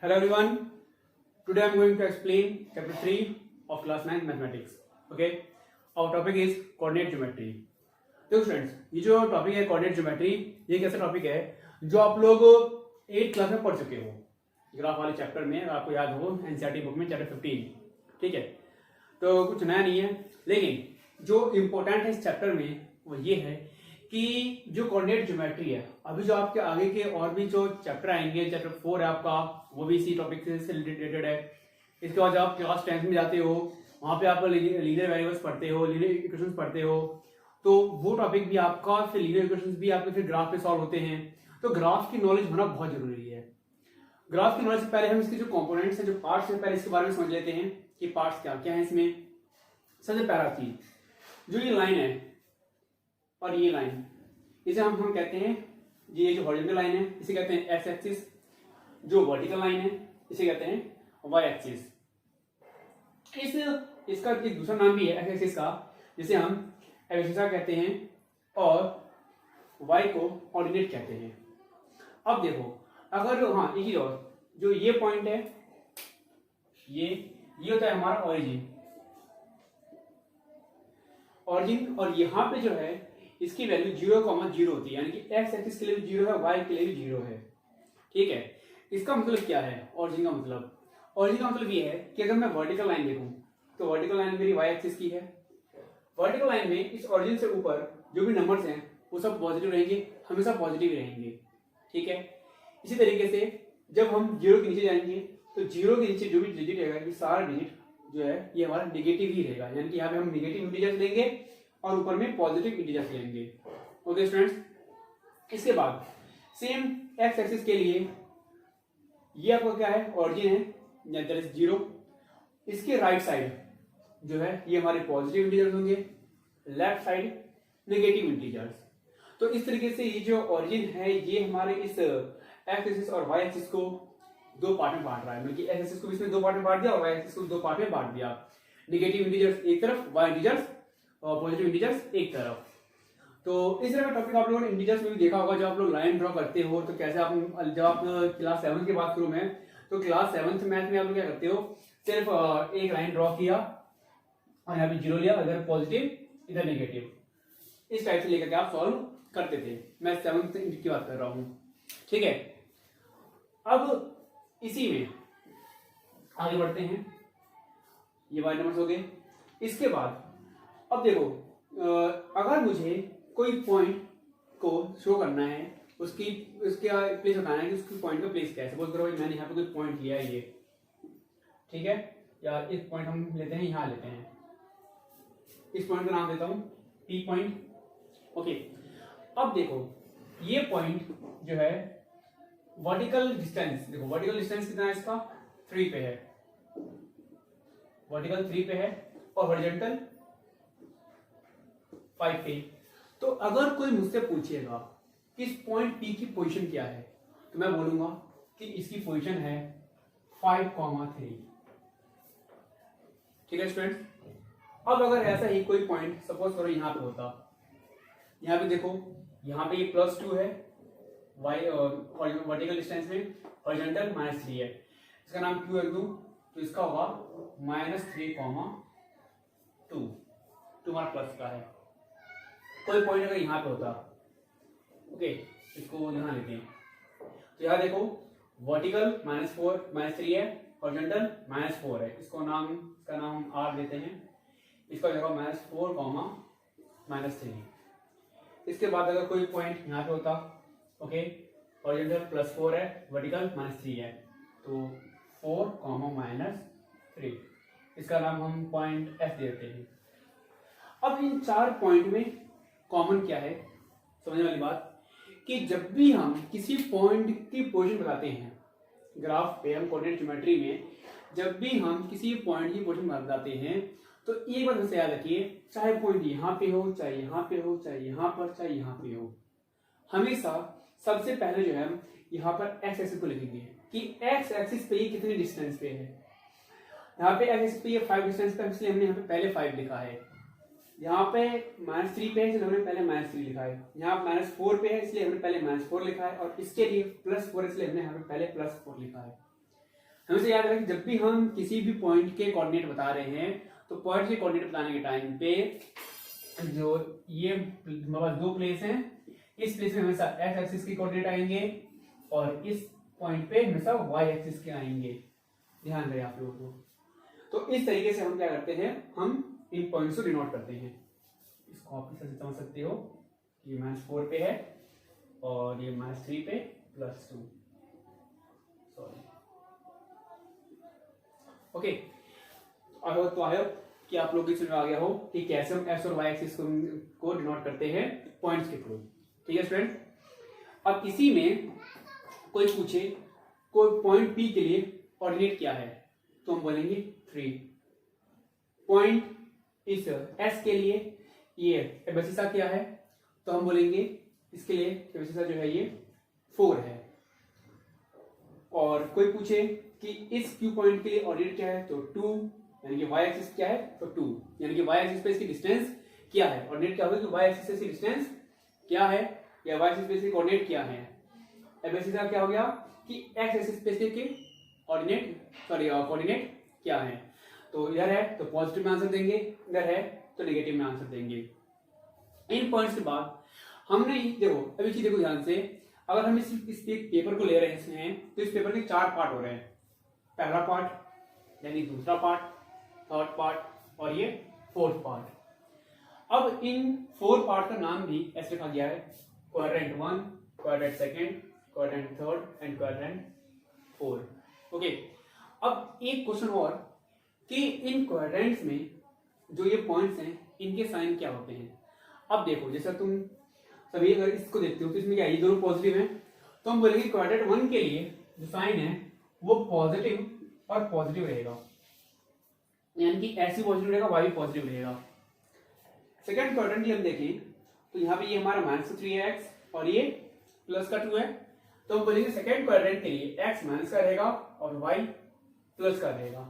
Hello everyone. Today I am going to explain chapter 3 of class 9 mathematics. Okay. Our topic is coordinate geometry. देखो students, ये जो topic है coordinate geometry, ये एक ऐसा topic है जो आप लोग 8th क्लास में पढ़ चुके हो ग्राफ वाले चैप्टर में, आपको याद हो एनसीईआरटी बुक में चैप्टर 15. ठीक है, तो कुछ नया नहीं है, लेकिन जो इम्पोर्टेंट है इस चैप्टर में वो ये है कि जो कोऑर्डिनेट ज्योमेट्री है, अभी जो आपके आगे के और भी जो चैप्टर आएंगे, चैप्टर 4 है आपका, वो भी इसी टॉपिक से रिलेटेड है. इसके बाद जब आप क्लास 10 में जाते हो, वहाँ पे आप लीनियर वेरिएबल्स पढ़ते हो, लीनियर इक्वेशंस पढ़ते हो, तो वो टॉपिक भी आपका, फिर लीनियर इक्वेशंस भी आपके फिर ग्राफ पे सॉल्व होते हैं. तो ग्राफ की नॉलेज होना बहुत जरूरी है. ग्राफ की नॉलेज से पहले हम इसके जो कंपोनेंट्स हैं, जो पार्ट्स हैं, पहले इसके बारे में समझ लेते हैं कि पार्ट्स क्या क्या है इसमें. सबसे पहला चीज, जो ये लाइन है और ये लाइन, इसे हम कहते हैं, ये जो हॉरिजॉन्टल लाइन है इसे कहते हैं एक्स एक्सिस, जो वर्टिकल लाइन है इसे कहते हैं वाई एक्सिस. इसका एक दूसरा नाम भी है एक्स एक्सिस का, जिसे हम एब्सिसा कहते हैं और y को ऑर्डिनेट कहते हैं. अब देखो, अगर हाँ एक ही और, जो ये पॉइंट है, ये होता है हमारा ऑरिजिन, और यहाँ पे जो है इसकी वैल्यू 0,0 होती है, यानी कि x एक्सिस के लिए भी 0 है, y के लिए भी 0 है. ठीक है, इसका मतलब क्या है ऑरिजिन का मतलब ये है कि अगर मैं वर्टिकल लाइन देखूं तो वर्टिकल लाइन मेरी y एक्सिस की है. वर्टिकल लाइन में इस ऑरिजिन से ऊपर जो भी नंबर्स हैं वो सब पॉजिटिव रहेंगे, हमेशा पॉजिटिव रहेंगे. ठीक है, इसी तरीके से जब हम 0 के नीचे जाएंगे तो 0 के नीचे जो भी डिजिट रहेगा, ये सारा डिजिट जो है ये हमारा नेगेटिव ही रहेगा, यानी कि यहाँ पे हम नेगेटिव इंटीजर्स लेंगे और ऊपर में पॉजिटिव इंटीजर्स लेंगे. ओके स्टूडेंट्स, इसके बाद सेम एक्स एक्सिस के लिए ये आपका क्या है, ऑरिजिन है, दैट इज 0. इसके राइट साइड जो है ये हमारे पॉजिटिव इंटीजर्स होंगे, लेफ्ट साइड नेगेटिव इंटीजर्स. तो इस तरीके से ये जो ऑरिजिन है ये हमारे इस एक्स एक्सिस और वाई एक्सिस को दो पार्ट में बांट रहा है, मतलब कि एक्स एक्सिस को इसमें दो पार्ट में बांट दिया और वाई एक्सिस को दो पार्ट में बांट दिया. नेगेटिव इंटीजर्स एक तरफ, वाई इंटीजर्स और पॉजिटिव इंटीजर्स एक तरफ. तो इस तरह का टॉपिक आप लोगों ने इंटीजर्स में भी देखा होगा. जब आप लोग लाइन ड्रॉ करते हो तो कैसे आप, जब आप क्लास 7 की बात करूं मैं, तो क्लास 7th मैथ में आप लोग क्या करते हो, सिर्फ एक लाइन ड्रॉ किया और यहाँ पे 0 लिया, इधर पॉजिटिव इधर नेगेटिव, इस टाइप से लेकर के आप सॉल्व करते थे. मैं 7th की बात कर रहा हूँ. ठीक है, अब इसी में आगे बढ़ते हैं. ये वाई नंबर्स हो गए. इसके बाद अब देखो, अगर मुझे कोई पॉइंट को शो करना है, उसका प्लेस बताना है कि उसकी पॉइंट का प्लेस क्या है. सपोज करो मैंने यहाँ पे कोई पॉइंट लिया है ये, ठीक है, या एक पॉइंट हम लेते हैं, यहाँ लेते हैं, इस पॉइंट का नाम देता हूं P पॉइंट. ओके, अब देखो ये पॉइंट जो है वर्टिकल डिस्टेंस, देखो वर्टिकल डिस्टेंस कितना है इसका, 3 पे है, वर्टिकल 3 पे है और हॉरिजॉन्टल 5 पे. तो अगर कोई मुझसे पूछेगा कि इस पॉइंट P की पोजीशन क्या है, तो मैं बोलूंगा कि इसकी पोजीशन है 5,3. ठीक है स्टूडेंट्स. अब अगर ऐसा ही कोई पॉइंट सपोज करो यहाँ पे होता, यहाँ पे देखो, यहाँ पे ये +2 है वाई वर्टिकल डिस्टेंस में, हॉरिजॉन्टल -3 है, इसका नाम Q रख दूं तो इसका होगा -3,2 हमारा प्लस का है. कोई पॉइंट अगर यहाँ पे होता, ओके, इसको यहाँ लेते हैं, तो यहाँ देखो वर्टिकल -3 है, हॉरिजॉन्टल -4 है, इसका नाम हम R देते हैं, इसका जगह -4, -3. इसके बाद अगर कोई पॉइंट यहाँ पे होता, ओके, हॉरिजॉन्टल +4 है, वर्टिकल -3 है, तो 4, -3, इसका नाम हम पॉइंट F देते हैं. अब इन 4 पॉइंट में कॉमन क्या है, समझने वाली बात, कि जब भी हम किसी पॉइंट की पोजीशन बताते हैं ग्राफ पे, हम कोऑर्डिनेट ज्योमेट्री में जब भी हम किसी पॉइंट की पोजीशन बताते हैं, तो एक बात हमें याद रखिए, चाहे पॉइंट यहाँ पे हो, चाहे यहाँ पे हो, चाहे यहाँ पर, चाहे यहाँ पे हो, हमेशा सबसे पहले जो है हम यहाँ पर एक्स एक्सिस को लिखेंगे कि एक्स एक्सिस पे ये कितने डिस्टेंस पे है. यहाँ पे एक्स एक्सिस पे ये 5 डिस्टेंस पे, इसलिए हमने यहाँ पे पहले 5 लिखा है. यहाँ पे -3 पे है इसलिए हमने पहले -3 लिखा है, यहाँ -4 पे है इसलिए हमने पहले -4 लिखा है, और इसके लिए +4 इसलिए हमने यहाँ पे पहले +4 लिखा है. हमेशा याद रखें जब भी हम किसी भी पॉइंट के कोऑर्डिनेट बता रहे हैं तो पॉइंट के कोऑर्डिनेट बताने के टाइम पे जो ये हमारे पास दो प्लेस हैं, इस प्लेस में हमेशा एक्स एक्सिस के कोऑर्डिनेट आएंगे और इस पॉइंट पे हमेशा वाई एक्सिस के आएंगे। ध्यान रहे आप लोगों को। तो इस तरीके से हम क्या करते हैं, हम इन पॉइंट्स को डिनोट करते हैं। इसको आप इस तरह से समझ सकते हो कि -4 पे है और ये -3 पे +2। Sorry, okay. तो आई होप कि आप लोग की समझ आ गया हो कि कैसे हम एक्स और वाई एक्सिस को डिनोट करते हैं पॉइंट्स के थ्रू। ठीक है स्टूडेंट। अब इसी में कोई पूछे कोई पॉइंट पी के लिए कोऑर्डिनेट क्या है, तो हम बोलेंगे 3। पॉइंट इस एस के लिए ये एबसिसा क्या है, तो हम बोलेंगे इसके लिए एबसिसा जो है ये 4 है। और कोई पूछे कि इस क्यू पॉइंट के लिए ऑर्डिनेट क्या है, तो 2, यानी कि वाई एक्सिस क्या है, तो 2, यानी कि वाई एक्सिस पे इसकी डिस्टेंस क्या है। ऑर्डिनेट क्या होगा कि वाई एक्सिस से इसकी डिस्टेंस क्या है, या वाई एक्सिस पे इसकी कोऑर्डिनेट क्या है। एबसिसा क्या हो गया कि एक्स एक्सिस पे इसके कोऑर्डिनेट क्या है। तो इधर है तो पॉजिटिव में आंसर देंगे, इधर है तो नेगेटिव में आंसर देंगे। इन पॉइंट्स के बाद हमने देखो, अभी चीज देखो ध्यान से, अगर हम इस पेपर को ले रहे हैं तो इस पेपर के 4 पार्ट हो रहे हैं। पहला पार्ट, यानी दूसरा पार्ट, थर्ड पार्ट और ये 4th पार्ट। अब इन 4 पार्ट का नाम भी ऐसे रखा गया है, quadrant 1, quadrant 2, quadrant 3 and quadrant 4। Okay. अब एक क्वेश्चन और कि इन क्वाड्रेंट्स में जो ये पॉइंट्स हैं इनके साइन क्या होते हैं। अब देखो, जैसा तुम सभी अगर इसको देखते हो तो इसमें क्या है, ये दोनों पॉजिटिव हैं, तो हम बोलेंगे क्वाड्रेंट 1 के लिए जो साइन है वो पॉजिटिव और पॉजिटिव रहेगा, यानी कि ऐसी पॉजिटिव रहेगा, वाई पॉजिटिव रहेगा। सेकंड क्वाड्रेंट की हम देखें तो यहाँ पे ये हमारा -3x और ये +2 है, तो हम बोलेंगे सेकंड क्वाड्रेंट के लिए x माइनस का रहेगा और y प्लस का रहेगा।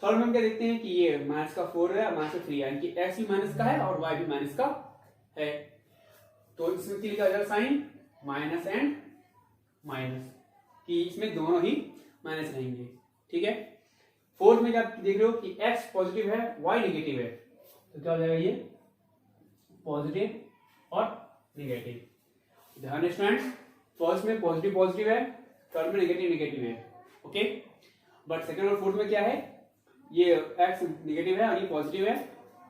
थर्ड में हम क्या देखते हैं कि ये -4 है और -3, यानी कि x भी माइनस का है और y भी माइनस का है, तो इसमें क्या लिखा जाएगा, साइन माइनस एंड माइनस, कि इसमें दोनों ही माइनस रहेंगे। ठीक है। फोर्थ में क्या देख रहे हो कि x पॉजिटिव है, y नेगेटिव है, तो क्या हो जाएगा, ये पॉजिटिव और नेगेटिव। ध्यान स्टूडेंट्स, फर्स्ट में पॉजिटिव पॉजिटिव है, थर्ड में नेगेटिव नेगेटिव है। ओके। बट सेकंड और फोर्थ में क्या है, ये x नेगेटिव है और ये पॉजिटिव है,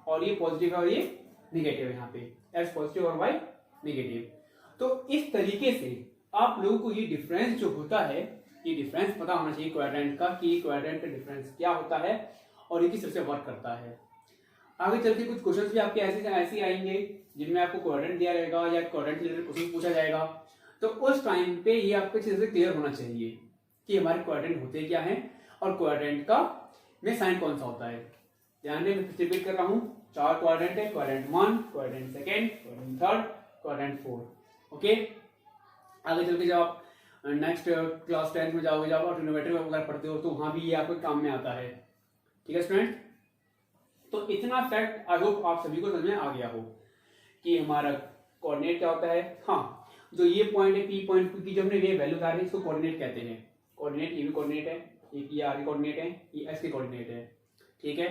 और ये पॉजिटिव है और ये नेगेटिव है। यहाँ पे x पॉजिटिव और y नेगेटिव। तो इस तरीके से आप लोगों को ये डिफरेंस जो होता है, ये डिफरेंस पता होना चाहिए क्वाड्रेंट का, कि क्वाड्रेंट का डिफरेंस क्या होता है और ये किस तरह से वर्क करता है। आगे चल के कुछ क्वेश्चंस भी आपके ऐसे आएंगे जिनमें आपको क्वाड्रेंट दिया रहेगा या क्वाड्रेंट रिलेटेड क्वेश्चन पूछा जाएगा, तो उस टाइम पे ये आपको अच्छे से क्लियर होना चाहिए कि हमारे क्वाड्रेंट होते क्या हैं और क्वाड्रेंट का में साइन कौन सा होता है। ध्यान दें, मैं रिपीट कर रहा हूँ, 4 क्वाड्रेंट है, quadrant 1, quadrant 2, quadrant 3, quadrant 4। Okay. आगे चल के जब आप नेक्स्ट क्लास 10 में जाओगे, जब आप ट्रिग्नोमेट्री वगैरह पढ़ते हो तो वहां भी ये आपके काम में आता है। ठीक है स्टूडेंट। तो इतना फैक्ट आई होप आप सभी को समझ में आ गया हो कि हमारा कोऑर्डिनेट क्या होता है। हाँ, जो ये पॉइंट है, पी पॉइंट की जो हमने ये वैल्यू बता रही है, इसको कोऑर्डिनेट कहते हैं। कोऑर्डिनेट, ये भी कोऑर्डिनेट है, ये आर के कोऑर्डिनेट है, ये एस के कोऑर्डिनेट है। ठीक है।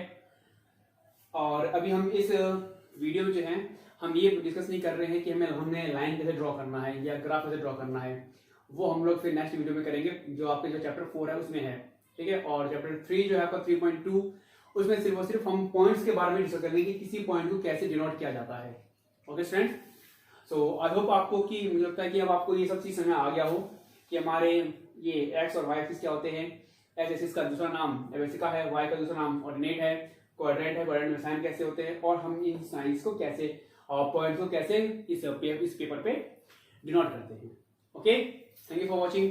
और अभी हम इस वीडियो में जो है हम ये डिस्कस नहीं कर रहे हैं कि हमने लाइन कैसे ड्रॉ करना है या ग्राफ कैसे ड्रॉ करना है, वो हम लोग फिर नेक्स्ट वीडियो में करेंगे, जो आपके जो चैप्टर 4 है उसमें है। ठीक है। और चैप्टर 3 जो है आपका 3.2, उसमें सिर्फ और सिर्फ हम पॉइंट्स के बारे में डिस्कस करेंगे कि किसी पॉइंट को कैसे डिनोट किया जाता है। Okay student. So I hope आपको कि मुझे लगता है कि अब आपको ये सब चीज समझ आ गया हो कि हमारे ये एक्स और वाई एक्सिस क्या होते हैं। एक्स एक्सिस का दूसरा नाम एबसिसा है, वाई का दूसरा नाम ऑर्डिनेट है, क्वाड्रेंट है, क्वाड्रेंट में साइन कैसे होते हैं, और हम इन साइंस को कैसे और पॉइंट्स को कैसे इस पेपर पे डिनोट करते हैं। Okay, thank you for watching.